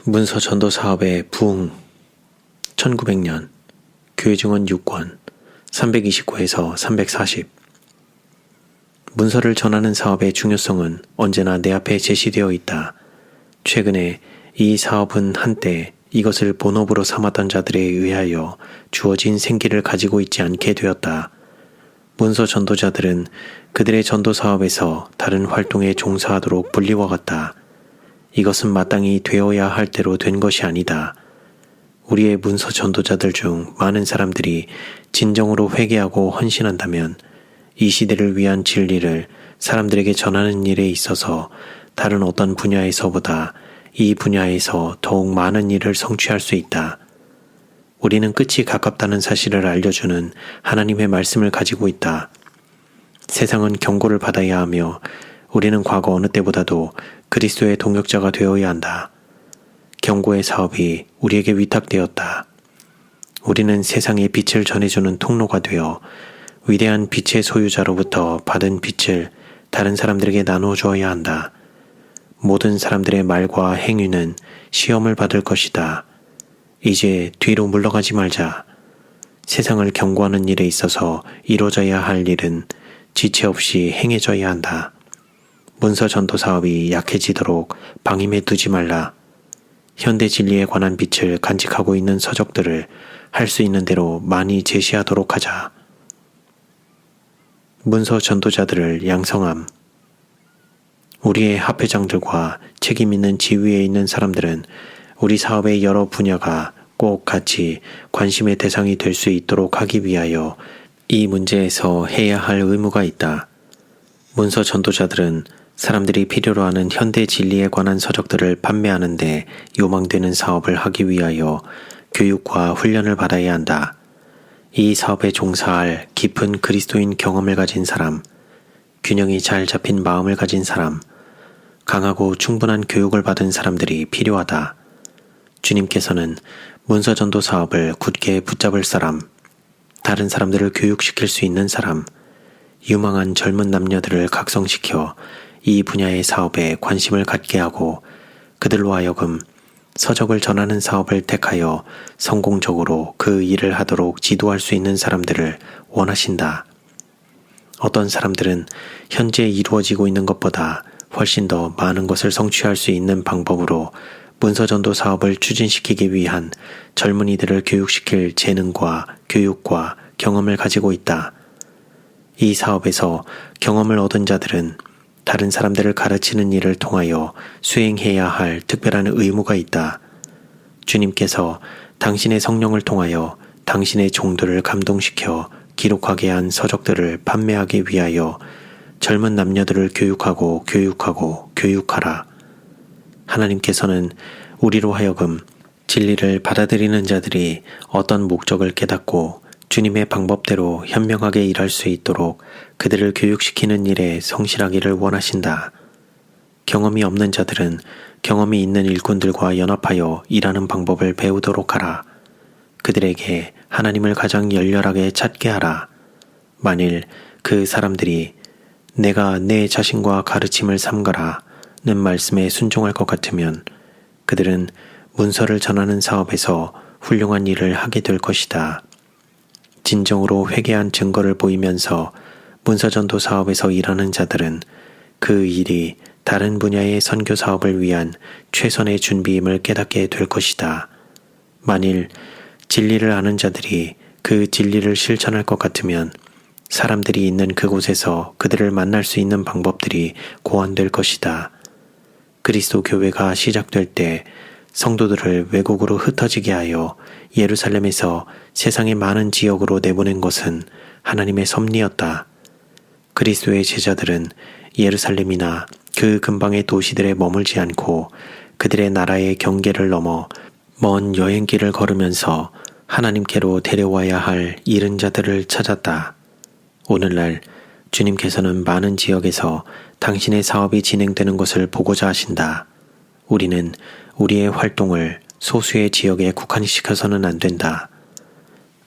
문서 전도 사업의 부흥 1900년 교회 증언 6권 329에서 340 문서를 전하는 사업의 중요성은 언제나 내 앞에 제시되어 있다. 최근에 이 사업은 한때 이것을 본업으로 삼았던 자들에 의하여 주어진 생기를 가지고 있지 않게 되었다. 문서 전도자들은 그들의 전도 사업에서 다른 활동에 종사하도록 분리와 같다. 이것은 마땅히 되어야 할 대로 된 것이 아니다. 우리의 문서 전도자들 중 많은 사람들이 진정으로 회개하고 헌신한다면 이 시대를 위한 진리를 사람들에게 전하는 일에 있어서 다른 어떤 분야에서보다 이 분야에서 더욱 많은 일을 성취할 수 있다. 우리는 끝이 가깝다는 사실을 알려주는 하나님의 말씀을 가지고 있다. 세상은 경고를 받아야 하며 우리는 과거 어느 때보다도 그리스도의 동역자가 되어야 한다. 경고의 사업이 우리에게 위탁되었다. 우리는 세상의 빛을 전해주는 통로가 되어 위대한 빛의 소유자로부터 받은 빛을 다른 사람들에게 나누어 주어야 한다. 모든 사람들의 말과 행위는 시험을 받을 것이다. 이제 뒤로 물러가지 말자. 세상을 경고하는 일에 있어서 이루어져야 할 일은 지체 없이 행해져야 한다. 문서 전도 사업이 약해지도록 방임해 두지 말라. 현대 진리에 관한 빛을 간직하고 있는 서적들을 할 수 있는 대로 많이 제시하도록 하자. 문서 전도자들을 양성함. 우리의 합회장들과 책임 있는 지위에 있는 사람들은 우리 사업의 여러 분야가 꼭 같이 관심의 대상이 될 수 있도록 하기 위하여 이 문제에서 해야 할 의무가 있다. 문서 전도자들은 사람들이 필요로 하는 현대 진리에 관한 서적들을 판매하는데 요망되는 사업을 하기 위하여 교육과 훈련을 받아야 한다. 이 사업에 종사할 깊은 그리스도인 경험을 가진 사람, 균형이 잘 잡힌 마음을 가진 사람, 강하고 충분한 교육을 받은 사람들이 필요하다. 주님께서는 문서 전도 사업을 굳게 붙잡을 사람, 다른 사람들을 교육시킬 수 있는 사람, 유망한 젊은 남녀들을 각성시켜 이 분야의 사업에 관심을 갖게 하고 그들로 하여금 서적을 전하는 사업을 택하여 성공적으로 그 일을 하도록 지도할 수 있는 사람들을 원하신다. 어떤 사람들은 현재 이루어지고 있는 것보다 훨씬 더 많은 것을 성취할 수 있는 방법으로 문서 전도 사업을 추진시키기 위한 젊은이들을 교육시킬 재능과 교육과 경험을 가지고 있다. 이 사업에서 경험을 얻은 자들은 다른 사람들을 가르치는 일을 통하여 수행해야 할 특별한 의무가 있다. 주님께서 당신의 성령을 통하여 당신의 종들을 감동시켜 기록하게 한 서적들을 판매하기 위하여 젊은 남녀들을 교육하라. 하나님께서는 우리로 하여금 진리를 받아들이는 자들이 어떤 목적을 깨닫고 주님의 방법대로 현명하게 일할 수 있도록 그들을 교육시키는 일에 성실하기를 원하신다. 경험이 없는 자들은 경험이 있는 일꾼들과 연합하여 일하는 방법을 배우도록 하라. 그들에게 하나님을 가장 열렬하게 찾게 하라. 만일 그 사람들이 내가 내 자신과 가르침을 삼가라는 말씀에 순종할 것 같으면 그들은 문서를 전하는 사업에서 훌륭한 일을 하게 될 것이다. 진정으로 회개한 증거를 보이면서 문서전도 사업에서 일하는 자들은 그 일이 다른 분야의 선교 사업을 위한 최선의 준비임을 깨닫게 될 것이다. 만일 진리를 아는 자들이 그 진리를 실천할 것 같으면 사람들이 있는 그곳에서 그들을 만날 수 있는 방법들이 고안될 것이다. 그리스도 교회가 시작될 때 성도들을 외국으로 흩어지게 하여 예루살렘에서 세상의 많은 지역으로 내보낸 것은 하나님의 섭리였다. 그리스도의 제자들은 예루살렘이나 그 근방의 도시들에 머물지 않고 그들의 나라의 경계를 넘어 먼 여행길을 걸으면서 하나님께로 데려와야 할 잃은 자들을 찾았다. 오늘날 주님께서는 많은 지역에서 당신의 사업이 진행되는 것을 보고자 하신다. 우리는 우리의 활동을 소수의 지역에 국한시켜서는 안 된다.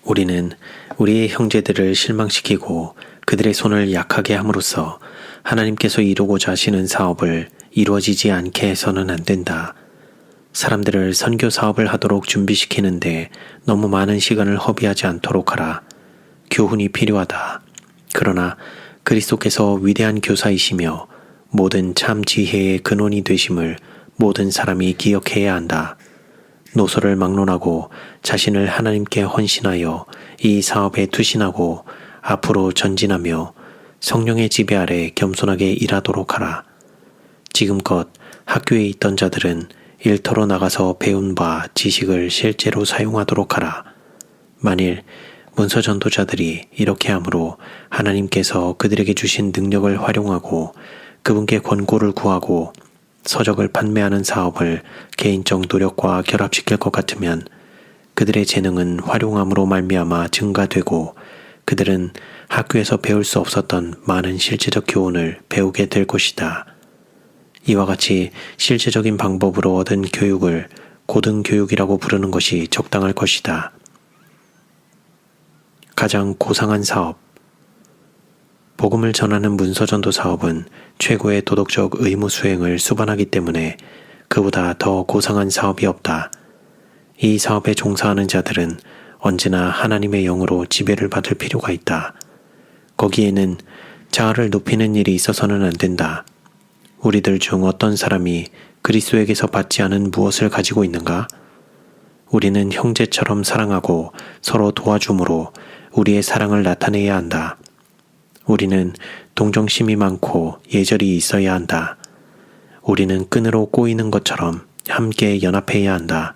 우리는 우리의 형제들을 실망시키고 그들의 손을 약하게 함으로써 하나님께서 이루고자 하시는 사업을 이루어지지 않게 해서는 안 된다. 사람들을 선교 사업을 하도록 준비시키는데 너무 많은 시간을 허비하지 않도록 하라. 교훈이 필요하다. 그러나 그리스도께서 위대한 교사이시며 모든 참 지혜의 근원이 되심을 모든 사람이 기억해야 한다. 노소를 막론하고 자신을 하나님께 헌신하여 이 사업에 투신하고 앞으로 전진하며 성령의 지배 아래 겸손하게 일하도록 하라. 지금껏 학교에 있던 자들은 일터로 나가서 배운 바 지식을 실제로 사용하도록 하라. 만일 문서 전도자들이 이렇게 함으로 하나님께서 그들에게 주신 능력을 활용하고 그분께 권고를 구하고 서적을 판매하는 사업을 개인적 노력과 결합시킬 것 같으면 그들의 재능은 활용함으로 말미암아 증가되고 그들은 학교에서 배울 수 없었던 많은 실제적 교훈을 배우게 될 것이다. 이와 같이 실제적인 방법으로 얻은 교육을 고등교육이라고 부르는 것이 적당할 것이다. 가장 고상한 사업. 복음을 전하는 문서전도 사업은 최고의 도덕적 의무 수행을 수반하기 때문에 그보다 더 고상한 사업이 없다. 이 사업에 종사하는 자들은 언제나 하나님의 영으로 지배를 받을 필요가 있다. 거기에는 자아를 높이는 일이 있어서는 안 된다. 우리들 중 어떤 사람이 그리스도에게서 받지 않은 무엇을 가지고 있는가? 우리는 형제처럼 사랑하고 서로 도와줌으로 우리의 사랑을 나타내야 한다. 우리는 동정심이 많고 예절이 있어야 한다. 우리는 끈으로 꼬이는 것처럼 함께 연합해야 한다.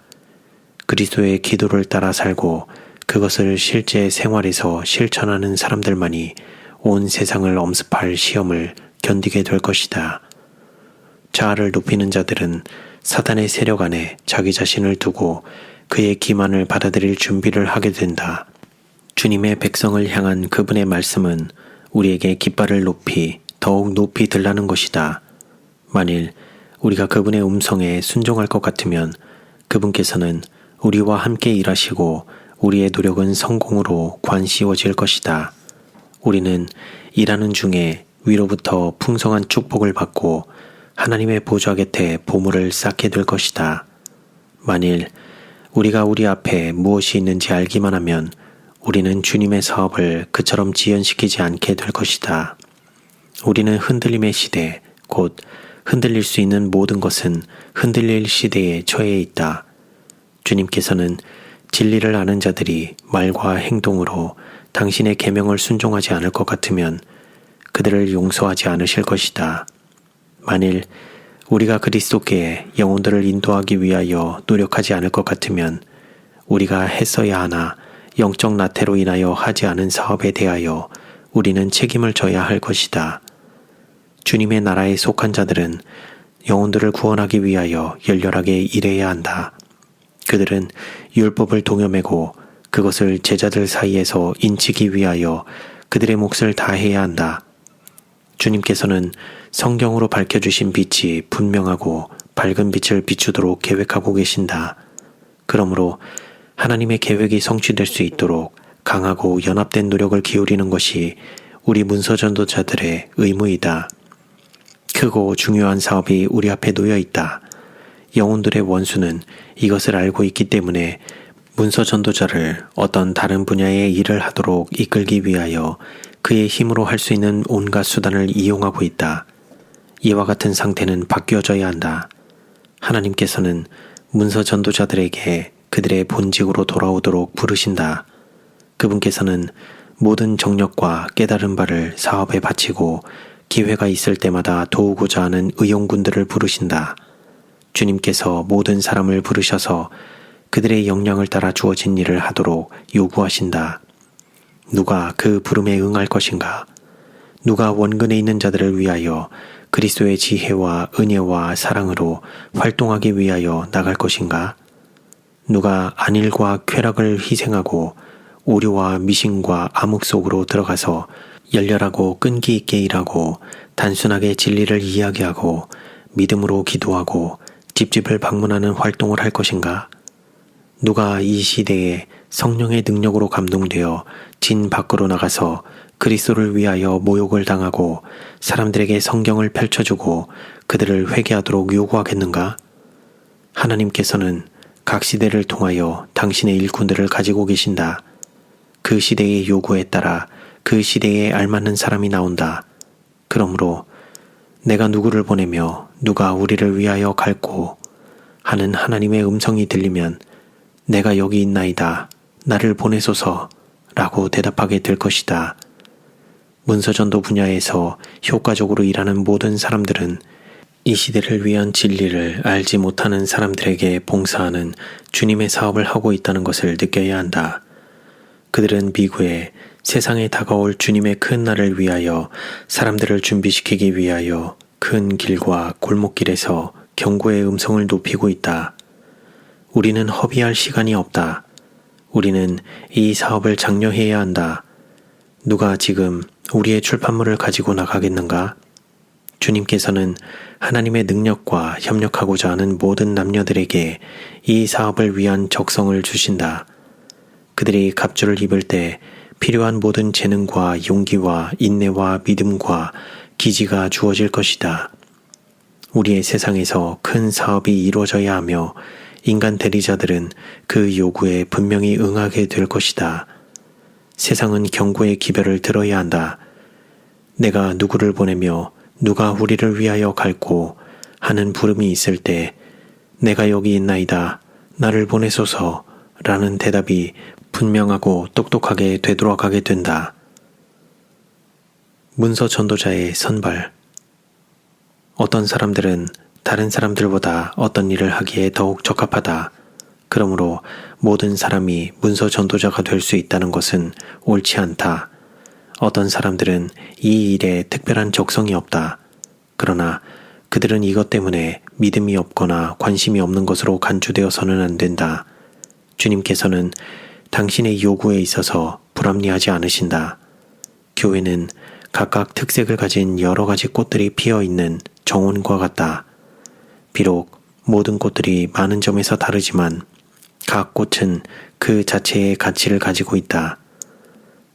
그리스도의 기도를 따라 살고 그것을 실제 생활에서 실천하는 사람들만이 온 세상을 엄습할 시험을 견디게 될 것이다. 자아를 높이는 자들은 사단의 세력 안에 자기 자신을 두고 그의 기만을 받아들일 준비를 하게 된다. 주님의 백성을 향한 그분의 말씀은 우리에게 깃발을 높이 더욱 높이 들라는 것이다. 만일 우리가 그분의 음성에 순종할 것 같으면 그분께서는 우리와 함께 일하시고 우리의 노력은 성공으로 관씌워질 것이다. 우리는 일하는 중에 위로부터 풍성한 축복을 받고 하나님의 보좌 곁에 보물을 쌓게 될 것이다. 만일 우리가 우리 앞에 무엇이 있는지 알기만 하면 우리는 주님의 사업을 그처럼 지연시키지 않게 될 것이다. 우리는 흔들림의 시대, 곧 흔들릴 수 있는 모든 것은 흔들릴 시대에 처해 있다. 주님께서는 진리를 아는 자들이 말과 행동으로 당신의 계명을 순종하지 않을 것 같으면 그들을 용서하지 않으실 것이다. 만일 우리가 그리스도께 영혼들을 인도하기 위하여 노력하지 않을 것 같으면 우리가 했어야 하나 영적 나태로 인하여 하지 않은 사업에 대하여 우리는 책임을 져야 할 것이다. 주님의 나라에 속한 자들은 영혼들을 구원하기 위하여 열렬하게 일해야 한다. 그들은 율법을 동여매고 그것을 제자들 사이에서 인치기 위하여 그들의 몫을 다해야 한다. 주님께서는 성경으로 밝혀주신 빛이 분명하고 밝은 빛을 비추도록 계획하고 계신다. 그러므로 하나님의 계획이 성취될 수 있도록 강하고 연합된 노력을 기울이는 것이 우리 문서전도자들의 의무이다. 크고 중요한 사업이 우리 앞에 놓여 있다. 영혼들의 원수는 이것을 알고 있기 때문에 문서전도자를 어떤 다른 분야의 일을 하도록 이끌기 위하여 그의 힘으로 할 수 있는 온갖 수단을 이용하고 있다. 이와 같은 상태는 바뀌어져야 한다. 하나님께서는 문서전도자들에게 그들의 본직으로 돌아오도록 부르신다. 그분께서는 모든 정력과 깨달은 바를 사업에 바치고 기회가 있을 때마다 도우고자 하는 의용군들을 부르신다. 주님께서 모든 사람을 부르셔서 그들의 역량을 따라 주어진 일을 하도록 요구하신다. 누가 그 부름에 응할 것인가? 누가 원근에 있는 자들을 위하여 그리스도의 지혜와 은혜와 사랑으로 활동하기 위하여 나갈 것인가? 누가 안일과 쾌락을 희생하고 오류와 미신과 암흑 속으로 들어가서 열렬하고 끈기 있게 일하고 단순하게 진리를 이야기하고 믿음으로 기도하고 집집을 방문하는 활동을 할 것인가? 누가 이 시대에 성령의 능력으로 감동되어 진 밖으로 나가서 그리스도를 위하여 모욕을 당하고 사람들에게 성경을 펼쳐주고 그들을 회개하도록 요구하겠는가? 하나님께서는 각 시대를 통하여 당신의 일꾼들을 가지고 계신다. 그 시대의 요구에 따라 그 시대에 알맞는 사람이 나온다. 그러므로 내가 누구를 보내며 누가 우리를 위하여 갈고 하는 하나님의 음성이 들리면 내가 여기 있나이다. 나를 보내소서 라고 대답하게 될 것이다. 문서전도 분야에서 효과적으로 일하는 모든 사람들은 이 시대를 위한 진리를 알지 못하는 사람들에게 봉사하는 주님의 사업을 하고 있다는 것을 느껴야 한다. 그들은 미국에 세상에 다가올 주님의 큰 날을 위하여 사람들을 준비시키기 위하여 큰 길과 골목길에서 경고의 음성을 높이고 있다. 우리는 허비할 시간이 없다. 우리는 이 사업을 장려해야 한다. 누가 지금 우리의 출판물을 가지고 나가겠는가? 주님께서는 하나님의 능력과 협력하고자 하는 모든 남녀들에게 이 사업을 위한 적성을 주신다. 그들이 갑주를 입을 때 필요한 모든 재능과 용기와 인내와 믿음과 기지가 주어질 것이다. 우리의 세상에서 큰 사업이 이루어져야 하며 인간 대리자들은 그 요구에 분명히 응하게 될 것이다. 세상은 경고의 기별을 들어야 한다. 내가 누구를 보내며 누가 우리를 위하여 갈고 하는 부름이 있을 때 내가 여기 있나이다. 나를 보내소서 라는 대답이 분명하고 똑똑하게 되돌아가게 된다. 문서 전도자의 선발. 어떤 사람들은 다른 사람들보다 어떤 일을 하기에 더욱 적합하다. 그러므로 모든 사람이 문서 전도자가 될 수 있다는 것은 옳지 않다. 어떤 사람들은 이 일에 특별한 적성이 없다. 그러나 그들은 이것 때문에 믿음이 없거나 관심이 없는 것으로 간주되어서는 안 된다. 주님께서는 당신의 요구에 있어서 불합리하지 않으신다. 교회는 각각 특색을 가진 여러 가지 꽃들이 피어 있는 정원과 같다. 비록 모든 꽃들이 많은 점에서 다르지만 각 꽃은 그 자체의 가치를 가지고 있다.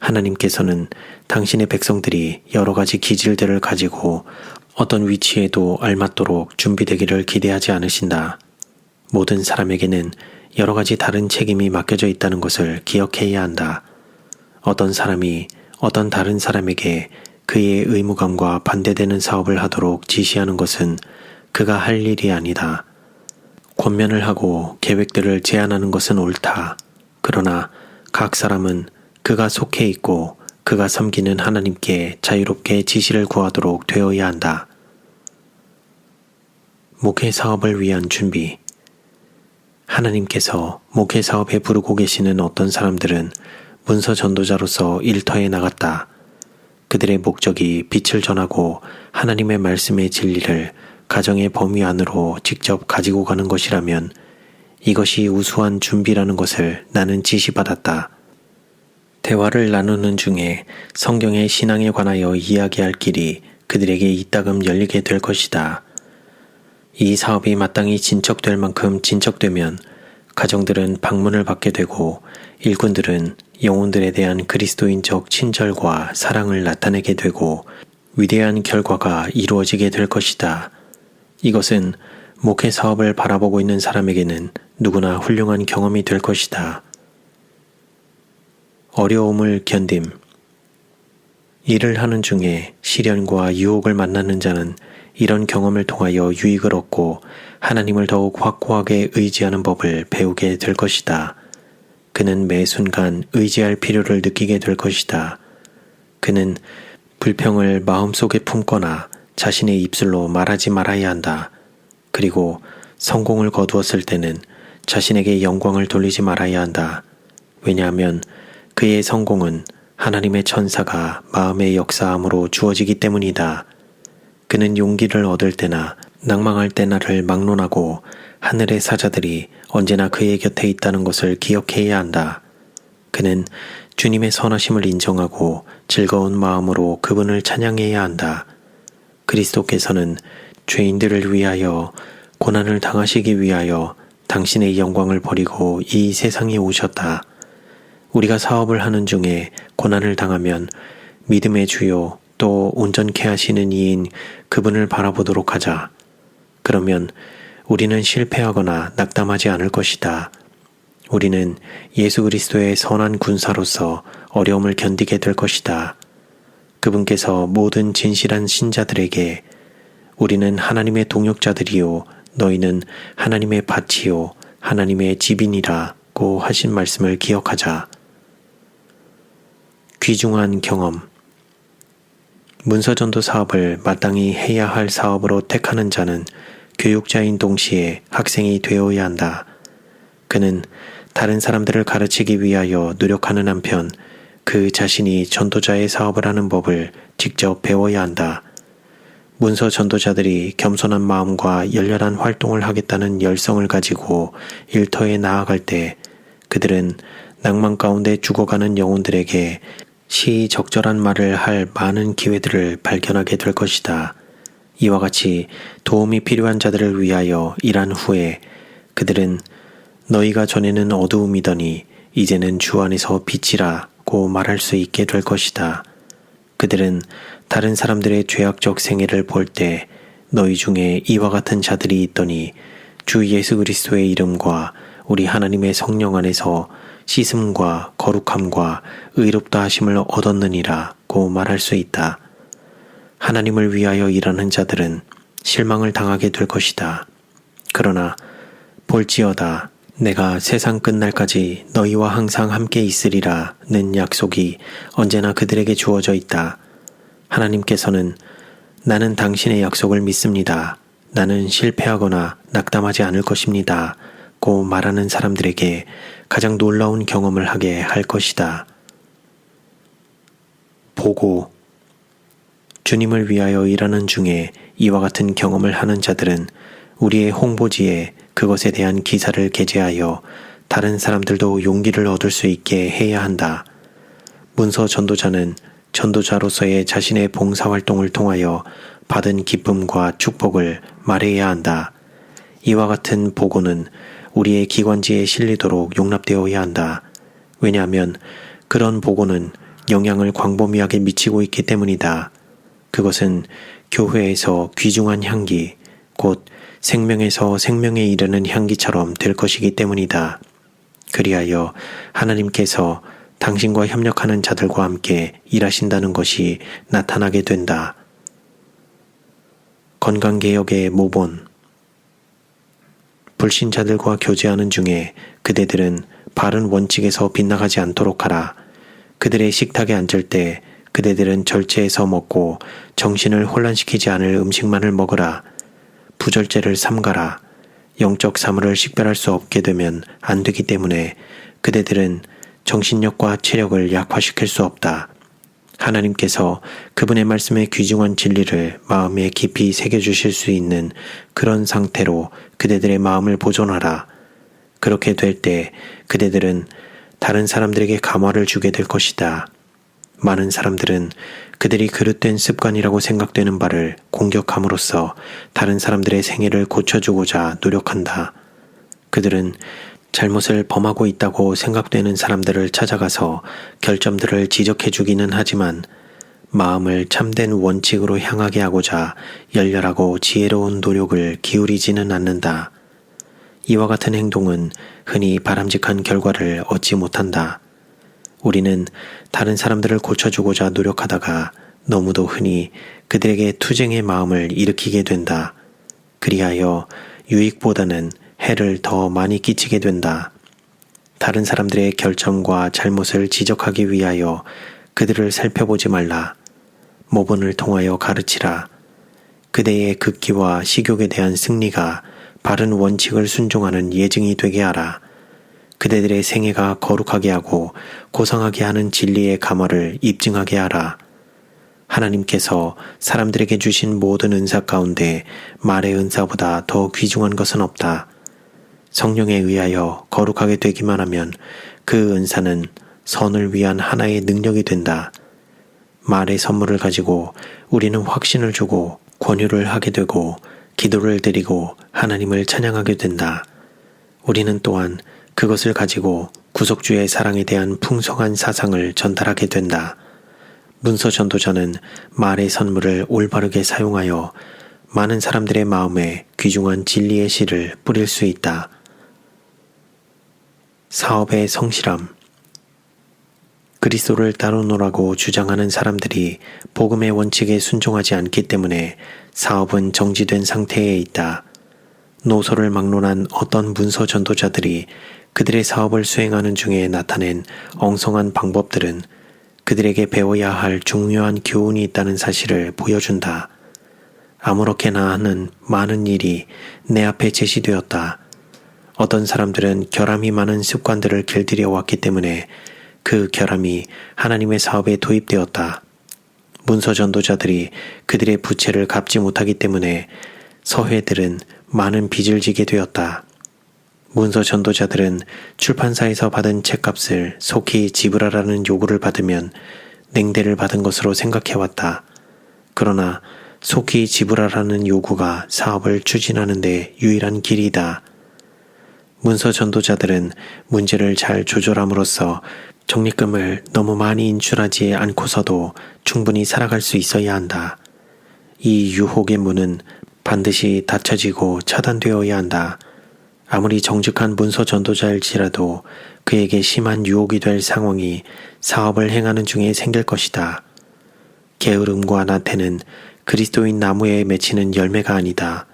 하나님께서는 당신의 백성들이 여러 가지 기질들을 가지고 어떤 위치에도 알맞도록 준비되기를 기대하지 않으신다. 모든 사람에게는 여러 가지 다른 책임이 맡겨져 있다는 것을 기억해야 한다. 어떤 사람이 어떤 다른 사람에게 그의 의무감과 반대되는 사업을 하도록 지시하는 것은 그가 할 일이 아니다. 권면을 하고 계획들을 제안하는 것은 옳다. 그러나 각 사람은 그가 속해 있고 그가 섬기는 하나님께 자유롭게 지시를 구하도록 되어야 한다. 목회 사업을 위한 준비. 하나님께서 목회 사업에 부르고 계시는 어떤 사람들은 문서 전도자로서 일터에 나갔다. 그들의 목적이 빛을 전하고 하나님의 말씀의 진리를 가정의 범위 안으로 직접 가지고 가는 것이라면 이것이 우수한 준비라는 것을 나는 지시받았다. 대화를 나누는 중에 성경의 신앙에 관하여 이야기할 길이 그들에게 이따금 열리게 될 것이다. 이 사업이 마땅히 진척될 만큼 진척되면 가정들은 방문을 받게 되고 일꾼들은 영혼들에 대한 그리스도인적 친절과 사랑을 나타내게 되고 위대한 결과가 이루어지게 될 것이다. 이것은 목회 사업을 바라보고 있는 사람에게는 누구나 훌륭한 경험이 될 것이다. 어려움을 견딤. 일을 하는 중에 시련과 유혹을 만나는 자는 이런 경험을 통하여 유익을 얻고 하나님을 더욱 확고하게 의지하는 법을 배우게 될 것이다. 그는 매 순간 의지할 필요를 느끼게 될 것이다. 그는 불평을 마음속에 품거나 자신의 입술로 말하지 말아야 한다. 그리고 성공을 거두었을 때는 자신에게 영광을 돌리지 말아야 한다. 왜냐하면 그의 성공은 하나님의 천사가 마음의 역사함으로 주어지기 때문이다. 그는 용기를 얻을 때나 낭망할 때나를 막론하고 하늘의 사자들이 언제나 그의 곁에 있다는 것을 기억해야 한다. 그는 주님의 선하심을 인정하고 즐거운 마음으로 그분을 찬양해야 한다. 그리스도께서는 죄인들을 위하여 고난을 당하시기 위하여 당신의 영광을 버리고 이 세상에 오셨다. 우리가 사업을 하는 중에 고난을 당하면 믿음의 주요 또 온전케 하시는 이인 그분을 바라보도록 하자. 그러면 우리는 실패하거나 낙담하지 않을 것이다. 우리는 예수 그리스도의 선한 군사로서 어려움을 견디게 될 것이다. 그분께서 모든 진실한 신자들에게 우리는 하나님의 동역자들이요 너희는 하나님의 밭이요 하나님의 집이니라고 하신 말씀을 기억하자. 귀중한 경험. 문서전도 사업을 마땅히 해야 할 사업으로 택하는 자는 교육자인 동시에 학생이 되어야 한다. 그는 다른 사람들을 가르치기 위하여 노력하는 한편 그 자신이 전도자의 사업을 하는 법을 직접 배워야 한다. 문서 전도자들이 겸손한 마음과 열렬한 활동을 하겠다는 열성을 가지고 일터에 나아갈 때 그들은 낭만 가운데 죽어가는 영혼들에게 시적절한 말을 할 많은 기회들을 발견하게 될 것이다. 이와 같이 도움이 필요한 자들을 위하여 일한 후에 그들은 너희가 전에는 어두움이더니 이제는 주 안에서 빛이라고 말할 수 있게 될 것이다. 그들은 다른 사람들의 죄악적 생애를 볼 때 너희 중에 이와 같은 자들이 있더니 주 예수 그리스도의 이름과 우리 하나님의 성령 안에서 씻음과 거룩함과 의롭다 하심을 얻었느니라고 말할 수 있다. 하나님을 위하여 일하는 자들은 실망을 당하게 될 것이다. 그러나 볼지어다 내가 세상 끝날까지 너희와 항상 함께 있으리라는 약속이 언제나 그들에게 주어져 있다. 하나님께서는 나는 당신의 약속을 믿습니다. 나는 실패하거나 낙담하지 않을 것입니다. 고 말하는 사람들에게 가장 놀라운 경험을 하게 할 것이다. 보고. 주님을 위하여 일하는 중에 이와 같은 경험을 하는 자들은 우리의 홍보지에 그것에 대한 기사를 게재하여 다른 사람들도 용기를 얻을 수 있게 해야 한다. 문서 전도자는 전도자로서의 자신의 봉사활동을 통하여 받은 기쁨과 축복을 말해야 한다. 이와 같은 보고는 우리의 기관지에 실리도록 용납되어야 한다. 왜냐하면 그런 보고는 영향을 광범위하게 미치고 있기 때문이다. 그것은 교회에서 귀중한 향기, 곧 생명에서 생명에 이르는 향기처럼 될 것이기 때문이다. 그리하여 하나님께서 당신과 협력하는 자들과 함께 일하신다는 것이 나타나게 된다. 건강개혁의 모본. 불신자들과 교제하는 중에 그대들은 바른 원칙에서 빗나가지 않도록 하라. 그들의 식탁에 앉을 때 그대들은 절제해서 먹고 정신을 혼란시키지 않을 음식만을 먹으라. 부절제를 삼가라. 영적 사물을 식별할 수 없게 되면 안 되기 때문에 그대들은 정신력과 체력을 약화시킬 수 없다. 하나님께서 그분의 말씀의 귀중한 진리를 마음에 깊이 새겨주실 수 있는 그런 상태로 그대들의 마음을 보존하라. 그렇게 될 때 그대들은 다른 사람들에게 감화를 주게 될 것이다. 많은 사람들은 그들이 그릇된 습관이라고 생각되는 바를 공격함으로써 다른 사람들의 생애를 고쳐주고자 노력한다. 그들은 잘못을 범하고 있다고 생각되는 사람들을 찾아가서 결점들을 지적해주기는 하지만 마음을 참된 원칙으로 향하게 하고자 열렬하고 지혜로운 노력을 기울이지는 않는다. 이와 같은 행동은 흔히 바람직한 결과를 얻지 못한다. 우리는 다른 사람들을 고쳐주고자 노력하다가 너무도 흔히 그들에게 투쟁의 마음을 일으키게 된다. 그리하여 유익보다는 해를 더 많이 끼치게 된다. 다른 사람들의 결점과 잘못을 지적하기 위하여 그들을 살펴보지 말라. 모본을 통하여 가르치라. 그대의 극기와 식욕에 대한 승리가 바른 원칙을 순종하는 예증이 되게 하라. 그대들의 생애가 거룩하게 하고 고상하게 하는 진리의 감화를 입증하게 하라. 하나님께서 사람들에게 주신 모든 은사 가운데 말의 은사보다 더 귀중한 것은 없다. 성령에 의하여 거룩하게 되기만 하면 그 은사는 선을 위한 하나의 능력이 된다. 말의 선물을 가지고 우리는 확신을 주고 권유를 하게 되고 기도를 드리고 하나님을 찬양하게 된다. 우리는 또한 그것을 가지고 구속주의 사랑에 대한 풍성한 사상을 전달하게 된다. 문서 전도자는 말의 선물을 올바르게 사용하여 많은 사람들의 마음에 귀중한 진리의 씨를 뿌릴 수 있다. 사업의 성실함. 그리스도를 따르노라고 주장하는 사람들이 복음의 원칙에 순종하지 않기 때문에 사업은 정지된 상태에 있다. 노소를 막론한 어떤 문서 전도자들이 그들의 사업을 수행하는 중에 나타낸 엉성한 방법들은 그들에게 배워야 할 중요한 교훈이 있다는 사실을 보여준다. 아무렇게나 하는 많은 일이 내 앞에 제시되었다. 어떤 사람들은 결함이 많은 습관들을 길들여 왔기 때문에 그 결함이 하나님의 사업에 도입되었다. 문서 전도자들이 그들의 부채를 갚지 못하기 때문에 서회들은 많은 빚을 지게 되었다. 문서 전도자들은 출판사에서 받은 책값을 속히 지불하라는 요구를 받으면 냉대를 받은 것으로 생각해왔다. 그러나 속히 지불하라는 요구가 사업을 추진하는 데 유일한 길이다. 문서 전도자들은 문제를 잘 조절함으로써 적립금을 너무 많이 인출하지 않고서도 충분히 살아갈 수 있어야 한다. 이 유혹의 문은 반드시 닫혀지고 차단되어야 한다. 아무리 정직한 문서 전도자일지라도 그에게 심한 유혹이 될 상황이 사업을 행하는 중에 생길 것이다. 게으름과 나태는 그리스도인 나무에 맺히는 열매가 아니다.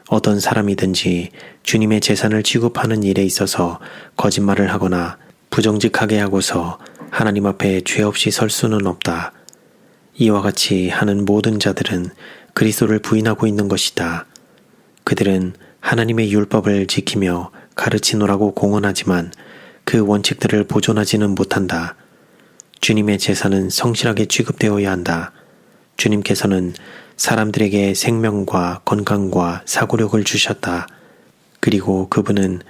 어떤 사람이든지 주님의 재산을 취급하는 일에 있어서 거짓말을 하거나 부정직하게 하고서 하나님 앞에 죄 없이 설 수는 없다. 이와 같이 하는 모든 자들은 그리스도를 부인하고 있는 것이다. 그들은 하나님의 율법을 지키며 가르치노라고 공언하지만 그 원칙들을 보존하지는 못한다. 주님의 제사는 성실하게 취급되어야 한다. 주님께서는 사람들에게 생명과 건강과 사고력을 주셨다. 그리고 그분은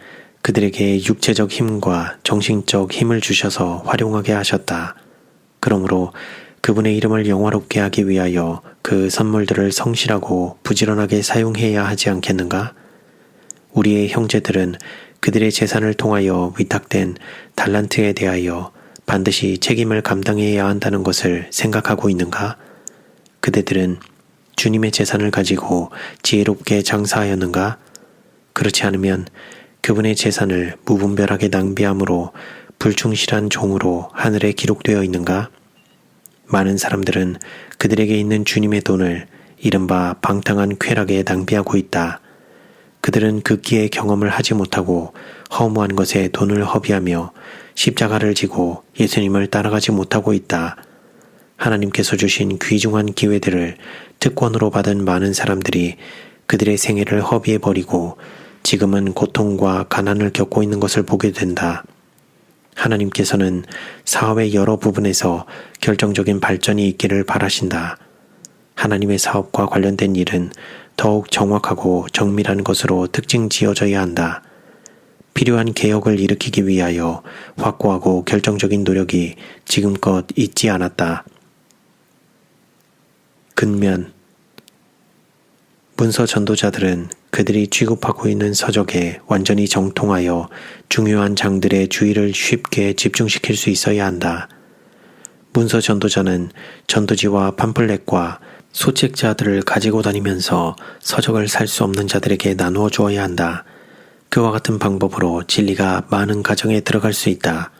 그들에게 육체적 힘과 정신적 힘을 주셔서 활용하게 하셨다. 그러므로 그분의 이름을 영화롭게 하기 위하여 그 선물들을 성실하고 부지런하게 사용해야 하지 않겠는가? 우리의 형제들은 그들의 재산을 통하여 위탁된 달란트에 대하여 반드시 책임을 감당해야 한다는 것을 생각하고 있는가? 그대들은 주님의 재산을 가지고 지혜롭게 장사하였는가? 그렇지 않으면 그분의 재산을 무분별하게 낭비함으로 불충실한 종으로 하늘에 기록되어 있는가? 많은 사람들은 그들에게 있는 주님의 돈을 이른바 방탕한 쾌락에 낭비하고 있다. 그들은 극기의 경험을 하지 못하고 허무한 것에 돈을 허비하며 십자가를 지고 예수님을 따라가지 못하고 있다. 하나님께서 주신 귀중한 기회들을 특권으로 받은 많은 사람들이 그들의 생애를 허비해버리고 지금은 고통과 가난을 겪고 있는 것을 보게 된다. 하나님께서는 사업의 여러 부분에서 결정적인 발전이 있기를 바라신다. 하나님의 사업과 관련된 일은 더욱 정확하고 정밀한 것으로 특징 지어져야 한다. 필요한 개혁을 일으키기 위하여 확고하고 결정적인 노력이 지금껏 있지 않았다. 근면. 문서 전도자들은 그들이 취급하고 있는 서적에 완전히 정통하여 중요한 장들의 주의를 쉽게 집중시킬 수 있어야 한다. 문서 전도자는 전도지와 팜플렛과 소책자들을 가지고 다니면서 서적을 살 수 없는 자들에게 나누어 주어야 한다. 그와 같은 방법으로 진리가 많은 가정에 들어갈 수 있다.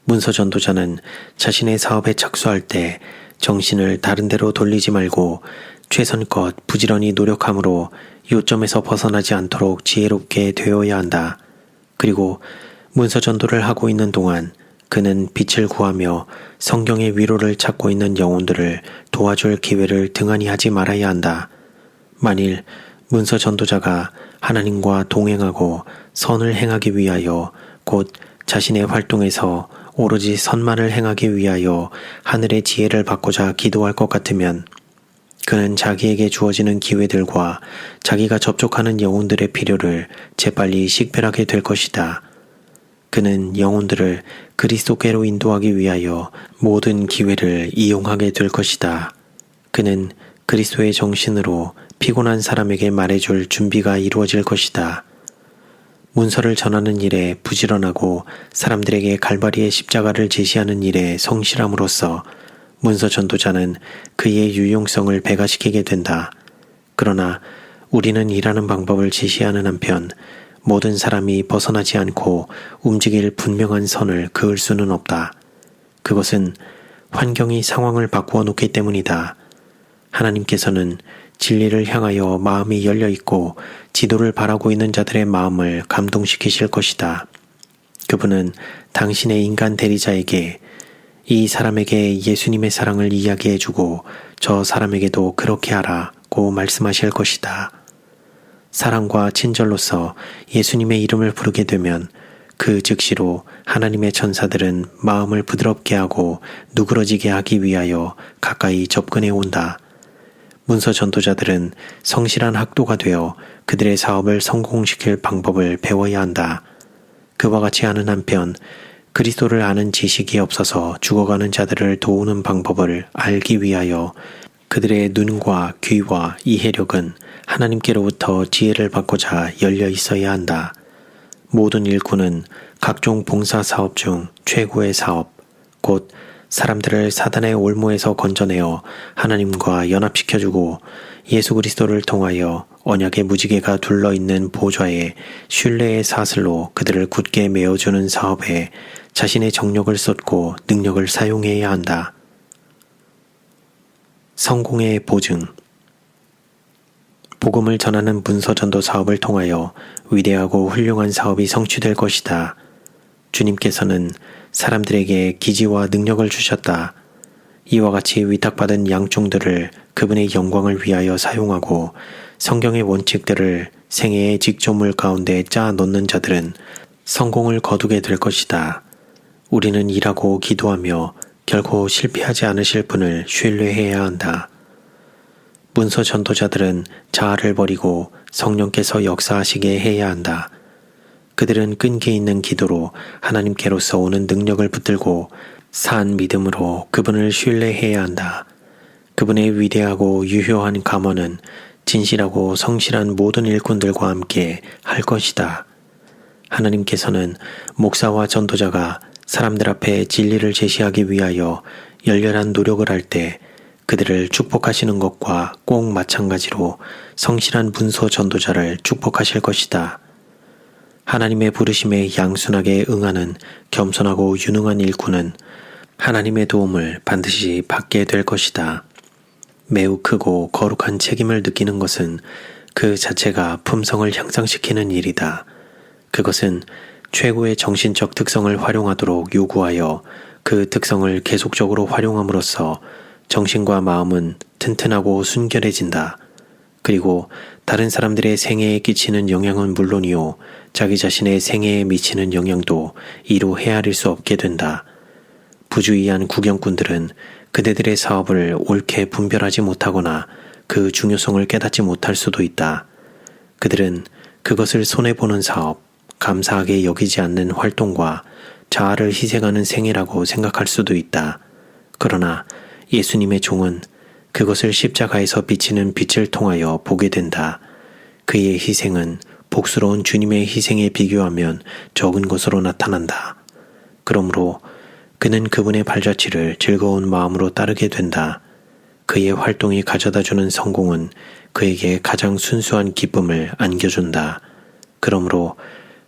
문서 전도자는 자신의 사업에 착수할 때 정신을 다른 데로 돌리지 말고 최선껏 부지런히 노력함으로 요점에서 벗어나지 않도록 지혜롭게 되어야 한다. 그리고 문서 전도를 하고 있는 동안 그는 빛을 구하며 성경의 위로를 찾고 있는 영혼들을 도와줄 기회를 등한히 하지 말아야 한다. 만일 문서 전도자가 하나님과 동행하고 선을 행하기 위하여 곧 자신의 활동에서 오로지 선만을 행하기 위하여 하늘의 지혜를 받고자 기도할 것 같으면 그는 자기에게 주어지는 기회들과 자기가 접촉하는 영혼들의 필요를 재빨리 식별하게 될 것이다. 그는 영혼들을 그리스도께로 인도하기 위하여 모든 기회를 이용하게 될 것이다. 그는 그리스도의 정신으로 피곤한 사람에게 말해줄 준비가 이루어질 것이다. 문서를 전하는 일에 부지런하고 사람들에게 갈바리의 십자가를 제시하는 일에 성실함으로써 문서 전도자는 그의 유용성을 배가시키게 된다. 그러나 우리는 일하는 방법을 지시하는 한편 모든 사람이 벗어나지 않고 움직일 분명한 선을 그을 수는 없다. 그것은 환경이 상황을 바꾸어 놓기 때문이다. 하나님께서는 진리를 향하여 마음이 열려 있고 지도를 바라고 있는 자들의 마음을 감동시키실 것이다. 그분은 당신의 인간 대리자에게 이 사람에게 예수님의 사랑을 이야기해주고 저 사람에게도 그렇게 하라고 말씀하실 것이다. 사랑과 친절로서 예수님의 이름을 부르게 되면 그 즉시로 하나님의 천사들은 마음을 부드럽게 하고 누그러지게 하기 위하여 가까이 접근해 온다. 문서 전도자들은 성실한 학도가 되어 그들의 사업을 성공시킬 방법을 배워야 한다. 그와 같이 하는 한편 그리스도를 아는 지식이 없어서 죽어가는 자들을 도우는 방법을 알기 위하여 그들의 눈과 귀와 이해력은 하나님께로부터 지혜를 받고자 열려 있어야 한다. 모든 일꾼은 각종 봉사 사업 중 최고의 사업, 곧 사람들을 사단의 올무에서 건져내어 하나님과 연합시켜주고 예수 그리스도를 통하여 언약의 무지개가 둘러있는 보좌에 신뢰의 사슬로 그들을 굳게 메어주는 사업에 자신의 정력을 쏟고 능력을 사용해야 한다. 성공의 보증. 복음을 전하는 문서전도 사업을 통하여 위대하고 훌륭한 사업이 성취될 것이다. 주님께서는 사람들에게 기지와 능력을 주셨다. 이와 같이 위탁받은 양종들을 그분의 영광을 위하여 사용하고 성경의 원칙들을 생애의 직조물 가운데 짜 넣는 자들은 성공을 거두게 될 것이다. 우리는 일하고 기도하며 결코 실패하지 않으실 분을 신뢰해야 한다. 문서 전도자들은 자아를 버리고 성령께서 역사하시게 해야 한다. 그들은 끈기 있는 기도로 하나님께로서 오는 능력을 붙들고 산 믿음으로 그분을 신뢰해야 한다. 그분의 위대하고 유효한 감언은 진실하고 성실한 모든 일꾼들과 함께 할 것이다. 하나님께서는 목사와 전도자가 사람들 앞에 진리를 제시하기 위하여 열렬한 노력을 할 때 그들을 축복하시는 것과 꼭 마찬가지로 성실한 문서 전도자를 축복하실 것이다. 하나님의 부르심에 양순하게 응하는 겸손하고 유능한 일꾼은 하나님의 도움을 반드시 받게 될 것이다. 매우 크고 거룩한 책임을 느끼는 것은 그 자체가 품성을 향상시키는 일이다. 그것은 최고의 정신적 특성을 활용하도록 요구하여 그 특성을 계속적으로 활용함으로써 정신과 마음은 튼튼하고 순결해진다. 그리고 다른 사람들의 생애에 끼치는 영향은 물론이요, 자기 자신의 생애에 미치는 영향도 이루 헤아릴 수 없게 된다. 부주의한 구경꾼들은 그대들의 사업을 옳게 분별하지 못하거나 그 중요성을 깨닫지 못할 수도 있다. 그들은 그것을 손해보는 사업, 감사하게 여기지 않는 활동과 자아를 희생하는 생애라고 생각할 수도 있다. 그러나 예수님의 종은 그것을 십자가에서 비치는 빛을 통하여 보게 된다. 그의 희생은 복스러운 주님의 희생에 비교하면 적은 것으로 나타난다. 그러므로 그는 그분의 발자취를 즐거운 마음으로 따르게 된다. 그의 활동이 가져다주는 성공은 그에게 가장 순수한 기쁨을 안겨준다. 그러므로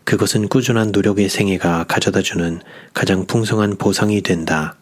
그것은 꾸준한 노력의 생애가 가져다주는 가장 풍성한 보상이 된다.